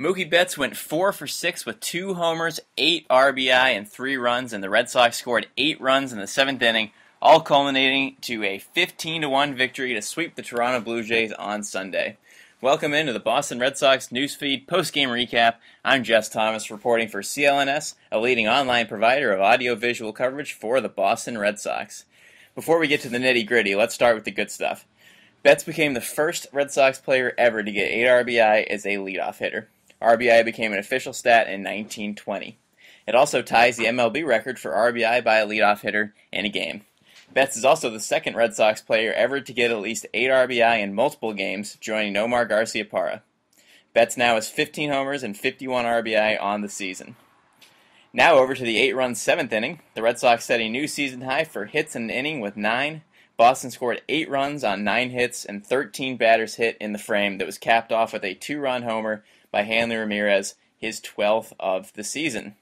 Mookie Betts went 4 for 6 with 2 homers, 8 RBI, and 3 runs, and the Red Sox scored 8 runs in the 7th inning, all culminating to a 15-1 victory to sweep the Toronto Blue Jays on Sunday. Welcome into the Boston Red Sox newsfeed post-game recap. I'm Jess Thomas reporting for CLNS, a leading online provider of audio-visual coverage for the Boston Red Sox. Before we get to the nitty-gritty, let's start with the good stuff. Betts became the first Red Sox player ever to get 8 RBI as a leadoff hitter. RBI became an official stat in 1920. It also ties the MLB record for RBI by a leadoff hitter in a game. Betts is also the second Red Sox player ever to get at least 8 RBI in multiple games, joining Nomar Garciaparra. Betts now has 15 homers and 51 RBI on the season. Now over to the 8-run 7th inning. The Red Sox set a new season high for hits in an inning with 9. Boston scored 8 runs on 9 hits and 13 batters hit in the frame that was capped off with a 2-run homer by Hanley Ramirez, his 12th of the season.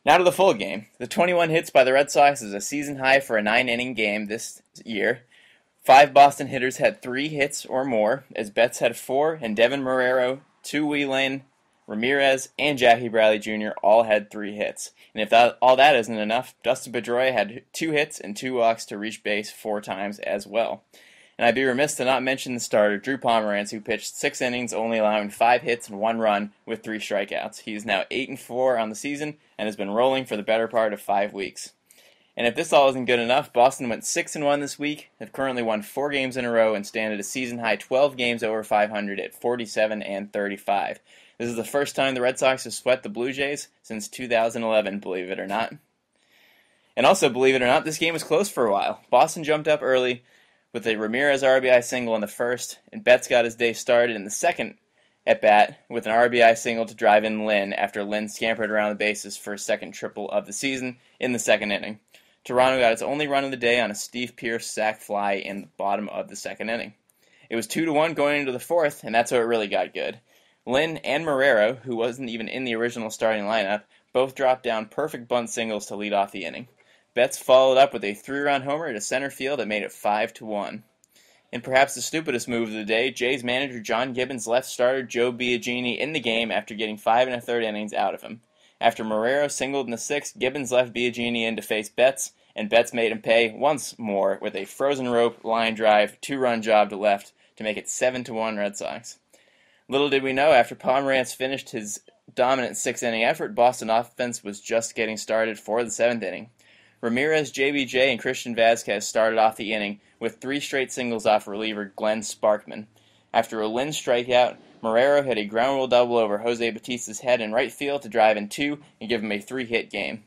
Now to the full game. The 21 hits by the Red Sox is a season high for a 9-inning game this year. 5 Boston hitters had 3 hits or more, as Betts had 4, and Devin Marrero, Tu-Wei Lin, Ramirez, and Jackie Bradley Jr. all had 3 hits. And if all that isn't enough, Dustin Pedroia had 2 hits and 2 walks to reach base 4 times as well. And I'd be remiss to not mention the starter, Drew Pomeranz, who pitched 6 innings, only allowing 5 hits and 1 run with 3 strikeouts. He is now 8-4 on the season and has been rolling for the better part of 5 weeks. And if this all isn't good enough, Boston went 6-1 this week, have currently won 4 games in a row, and stand at a season-high 12 games over 500 at 47-35. This is the first time the Red Sox have swept the Blue Jays since 2011, believe it or not. And also, believe it or not, this game was close for a while. Boston jumped up early with a Ramirez RBI single in the first, and Betts got his day started in the second at-bat with an RBI single to drive in Lin after Lin scampered around the bases for his second triple of the season in the second inning. Toronto got its only run of the day on a Steve Pearce sac fly in the bottom of the second inning. It was 2-1 going into the fourth, and that's where it really got good. Lin and Marrero, who wasn't even in the original starting lineup, both dropped down perfect bunt singles to lead off the inning. Betts followed up with a 3-run homer to center field that made it 5-1. And perhaps the stupidest move of the day, Jays manager John Gibbons left starter Joe Biagini in the game after getting 5 1/3 innings out of him. After Marrero singled in the 6th, Gibbons left Biagini in to face Betts, and Betts made him pay once more with a frozen rope line drive 2-run job to left to make it 7-1 Red Sox. Little did we know, after Pomeranz finished his dominant 6-inning effort, Boston offense was just getting started for the 7th inning. Ramirez, JBJ, and Christian Vazquez started off the inning with 3 straight singles off reliever Glenn Sparkman. After a Lin strikeout, Marrero hit a ground rule double over Jose Batista's head in right field to drive in 2 and give him a 3-hit game.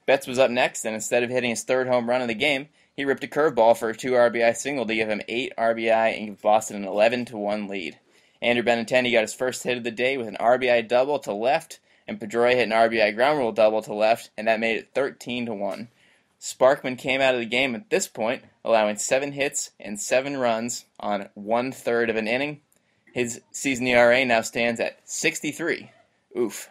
Betts was up next, and instead of hitting his 3rd home run of the game, he ripped a curveball for a 2 RBI single to give him 8 RBI and give Boston an 11-1 lead. Andrew Benintendi got his first hit of the day with an RBI double to left, and Pedroia hit an RBI ground rule double to left, and that made it 13-1. Sparkman came out of the game at this point, allowing 7 hits and 7 runs on 1/3 of an inning. His season ERA now stands at 63. Oof.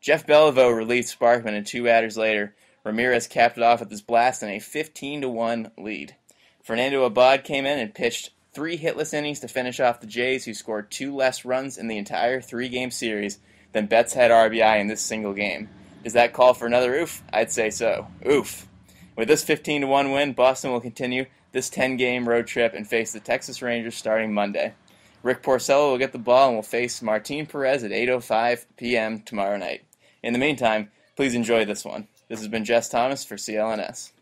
Jeff Beliveau relieved Sparkman, and 2 batters later, Ramirez capped it off with his blast in a 15-1 lead. Fernando Abad came in and pitched 3 hitless innings to finish off the Jays, who scored 2 less runs in the entire 3-game series than Betts had RBI in this single game. Does that call for another oof? I'd say so. Oof. With this 15-1 win, Boston will continue this 10-game road trip and face the Texas Rangers starting Monday. Rick Porcello will get the ball and will face Martin Perez at 8:05 p.m. tomorrow night. In the meantime, please enjoy this one. This has been Jess Thomas for CLNS.